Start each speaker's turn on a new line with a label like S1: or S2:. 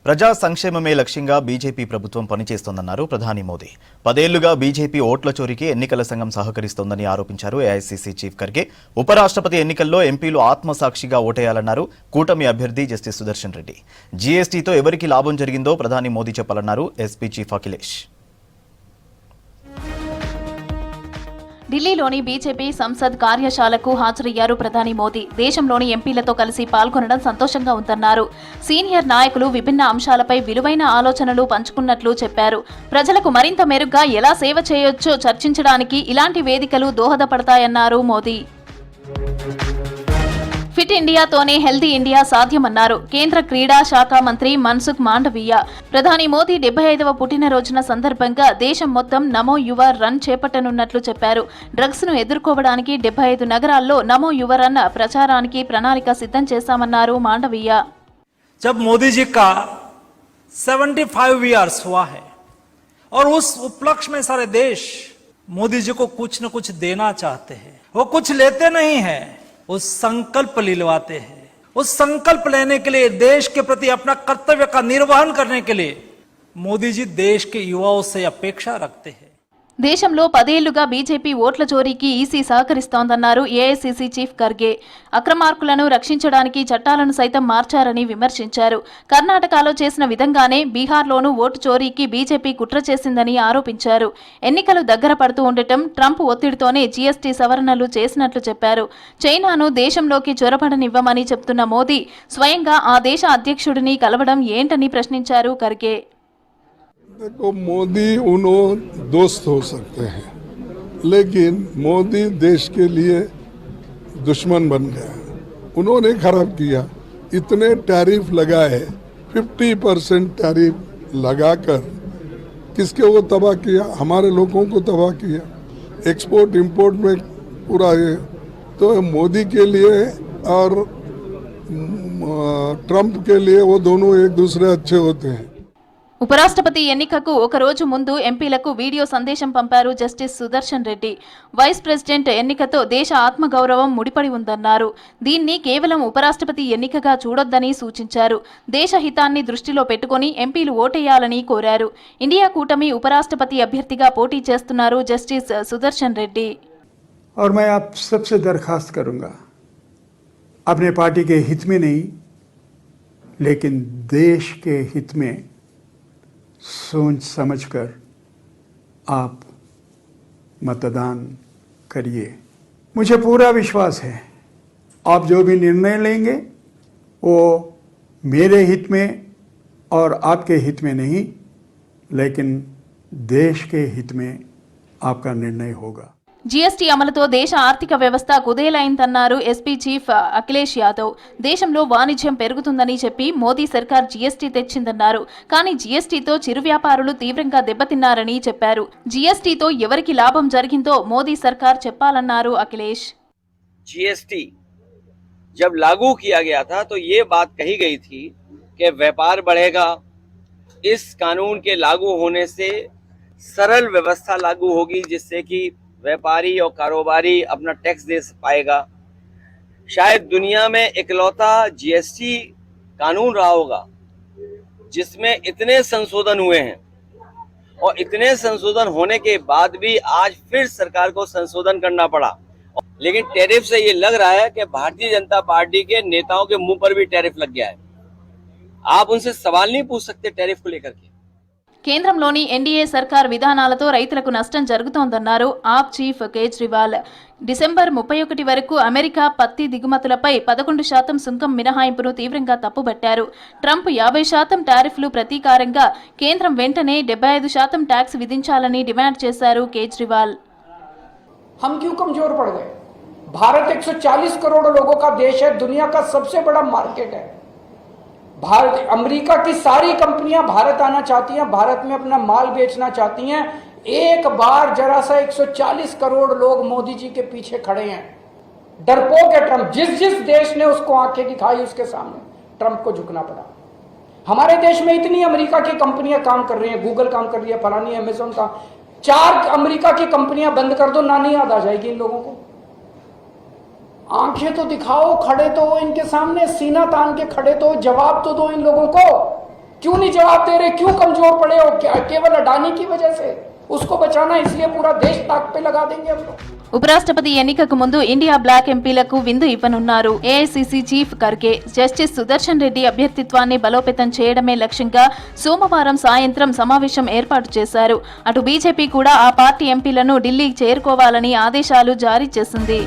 S1: ప్రజా సంక్షేమమే లక్ష్యంగా బీజేపీ ప్రభుత్వం పనిచేస్తోందన్నారు ప్రధాని మోదీ. 10 ఏళ్లుగా బీజేపీ ఓట్ల చోరీకి ఎన్నికల సంఘం సహకరిస్తోందని ఆరోపించారు ఏఐసీసీ చీఫ్ ఖర్గే. ఉపరాష్ట్రపతి ఎన్నికల్లో ఎంపీలు ఆత్మసాక్షిగా ఓటేయాలన్నారు కూటమి అభ్యర్థి జస్టిస్ సుదర్శన్ రెడ్డి. జీఎస్టీతో ఎవరికి లాభం జరిగిందో ప్రధాని మోదీ చెప్పాలన్నారు ఎస్పీ చీఫ్ అఖిలేష్.
S2: ఢిల్లీలోని బీజేపీ సంసద్ కార్యశాలకు హాజరయ్యారు ప్రధాని మోదీ. దేశంలోని ఎంపీలతో కలిసి పాల్గొనడం సంతోషంగా ఉందన్నారు. సీనియర్ నాయకులు విభిన్న అంశాలపై విలువైన ఆలోచనలు పంచుకున్నట్లు చెప్పారు. ప్రజలకు మరింత మెరుగ్గా ఎలా సేవ చేయొచ్చో చర్చించడానికి ఇలాంటి వేదికలు దోహదపడతాయన్నారు మోదీ. ఫిట్ ఇండియాతోనే హెల్తీ ఇండియా సాధ్యమన్నారు కేంద్ర క్రీడా శాఖ మంత్రి మన్సుఖ్ మాండవీయ. ప్రధాని మోదీ 75వ పుట్టినరోజున సందర్భంగా దేశం మొత్తం నమో యువ రన్ చేపట్టనున్నట్లు చెప్పారు. డ్రగ్స్ ను ఎదుర్కోవడానికి 75 నగరాల్లో నమో యువ రన్ ప్రచారానికి ప్రణాళిక సిద్ధం చేశామన్నారు మాండవీయ.
S3: जब मोदी जी का 75 इयर्स हुआ है और उस उपलक्ष्य में सारे देश मोदी जी को कुछ न कुछ देना चाहते हैं, वो कुछ लेते नहीं है, उस संकल्प लिलवाते हैं। उस संकल्प लेने के लिए, देश के प्रति अपना कर्तव्य का निर्वहन करने के लिए मोदी जी देश के युवाओं से अपेक्षा रखते हैं.
S2: దేశంలో 10 ఏళ్లుగా బీజేపీ ఓట్ల చోరీకి ఈసీ సహకరిస్తోందన్నారు ఏఐసీసీ చీఫ్ ఖర్గే. అక్రమార్కులను రక్షించడానికి చట్టాలను సైతం మార్చారని విమర్శించారు. కర్ణాటకలో చేసిన విధంగానే బీహార్లోనూ ఓటు చోరీకి బీజేపీ కుట్ర చేసిందని ఆరోపించారు. ఎన్నికలు దగ్గర పడుతూ ఉండటం, ట్రంప్ ఒత్తిడితోనే జీఎస్టీ సవరణలు చేసినట్లు చెప్పారు. చైనాను దేశంలోకి చొరబడనివ్వమని చెప్తున్న మోదీ స్వయంగా ఆ దేశ అధ్యక్షుడిని కలవడం ఏంటని ప్రశ్నించారు ఖర్గే.
S4: देखो, मोदी उन्होंने दोस्त हो सकते हैं, लेकिन मोदी देश के लिए दुश्मन बन गया. उन्होंने खराब किया. इतने टैरिफ लगाए, 50% टैरिफ लगाकर किसके वो तबाह किया? हमारे लोगों को तबाह किया. एक्सपोर्ट इंपोर्ट में पूरा ये तो मोदी के लिए और ट्रंप के लिए वो दोनों एक दूसरे अच्छे होते हैं.
S2: ఉపరాష్ట్రపతి ఎన్నికకు ఒక రోజు ముందు ఎంపీలకు వీడియో సందేశం పంపారు justice Sudarshan Reddy. Vice president ఎన్నికతో దేశ ఆత్మగౌరవం ముడిపడి ఉందన్నారు. దీన్ని కేవలం ఉపరాష్ట్రపతి ఎన్నికగా చూడొద్దని సూచించారు. దేశ హితాన్ని దృష్టిలో పెట్టుకుని ఎంపీలు ఓటేయాలని కోరారు. ఇండియా కూటమి ఉపరాష్ట్రపతి అభ్యర్థిగా పోటీ చేస్తున్నారు జస్టిస్ సుదర్శన్ రెడ్డి.
S5: और मैं आप सबसे दरखास्त करूंगा, अपने पार्टी के हित में नहीं लेकिन देश के हित में सोच समझकर आप मतदान करिए. मुझे पूरा विश्वास है आप जो भी निर्णय लेंगे वो मेरे हित में और आपके हित में नहीं लेकिन देश के हित में आपका निर्णय होगा.
S2: జీఎస్టీ అమలుతో దేశ ఆర్థిక వ్యవస్థ కుదేలైందన్నారు ఎస్పీ చీఫ్ అఖిలేష్ యాదవ్. దేశంలో వాణిజ్యం పెరుగుతుందని చెప్పి మోదీ సర్కార్ జీఎస్టీ తెచ్చిందన్నారు. కానీ జీఎస్టీతో చిరు వ్యాపారులు తీవ్రంగా దెబ్బతిన్నారని చెప్పారు. జీఎస్టీతో ఎవరికి లాభం జరిగిందో మోదీ సర్కార్ చెప్పాలన్నారు అఖిలేష్.
S6: जीएसटी जब लागू किया गया था तो ये बात कही गई थी कि व्यापार बढ़ेगा, इस कानून के लागू होने से सरल व्यवस्था लागू होगी जिससे कि व्यापारी और कारोबारी अपना टैक्स दे पाएगा. शायद दुनिया में इकलौता जीएसटी कानून रहा होगा जिसमें इतने संशोधन हुए हैं और इतने संशोधन होने के बाद भी आज फिर सरकार को संशोधन करना पड़ा. लेकिन टैरिफ से ये लग रहा है कि भारतीय जनता पार्टी के नेताओं के मुंह पर भी टैरिफ लग गया है. आप उनसे सवाल नहीं पूछ सकते टैरिफ को लेकर के.
S2: కేంద్రంలోని ఎన్డీఏ సర్కార్ విధానాలతో రైతులకు నష్టం జరుగుతోందన్నారు ఆప్ చీఫ్ కేజ్రీవాల్. డిసెంబర్ 31 వరకు అమెరికా పత్తి దిగుమతులపై 11% సుంకం మినహాయింపును తీవ్రంగా తప్పుబట్టారు. ట్రంప్ 50% టారిఫ్లు ప్రతీకారంగా కేంద్రం వెంటనే 75% ట్యాక్స్ విధించాలని డిమాండ్ చేశారు కేజ్రీవాల్.
S7: हम क्यों कमजोर पड़ गए? भारत 140 करोड़ लोगों का देश है, दुनिया का सबसे बड़ा मार्केट है. भारत, अमेरिका की सारी कंपनियां भारत आना चाहती हैं, भारत में अपना माल बेचना चाहती हैं. एक बार जरा सा 140 करोड़ लोग मोदी जी के पीछे खड़े हैं. डरपोक है ट्रंप. जिस जिस देश ने उसको आंखें दिखाई उसके सामने ट्रंप को झुकना पड़ा. हमारे देश में इतनी अमेरिका की कंपनियां काम कर रही हैं, गूगल काम कर रही है, फलानी अमेजोन का. 4 अमेरिका की कंपनियां बंद कर दो, नानी याद आ जाएगी इन लोगों को. आंखें तो दिखाओ, खड़े तो हो इनके सामने, सीना तान के खड़े तो, जवाब तो दो इन लोगों को. क्यों नहीं जवाब दे रहे, क्यों कमजोर पड़े हो? केवल अडानी की वजह से उसको बचाना, इसलिए पूरा देश ताक पे लगा देंगे हम लोग।
S2: ఉపరాష్ట్రపతి ఎన్నికకు ముందు ఇండియా బ్లాక్ ఎంపీలకు విందు ఇవ్వనున్నారు. AICC chief Kharge justice Sudarshan Reddy అభ్యర్థిత్వాన్ని బలోపేతం చేయడమే లక్ష్యంగా సోమవారం సాయంత్రం సమావేశం ఏర్పాటు చేశారు. అటు బీజేపీ కూడా ఆ పార్టీ ఎంపీలను ఢిల్లీ చేరుకోవాలని ఆదేశాలు జారీ చేసింది.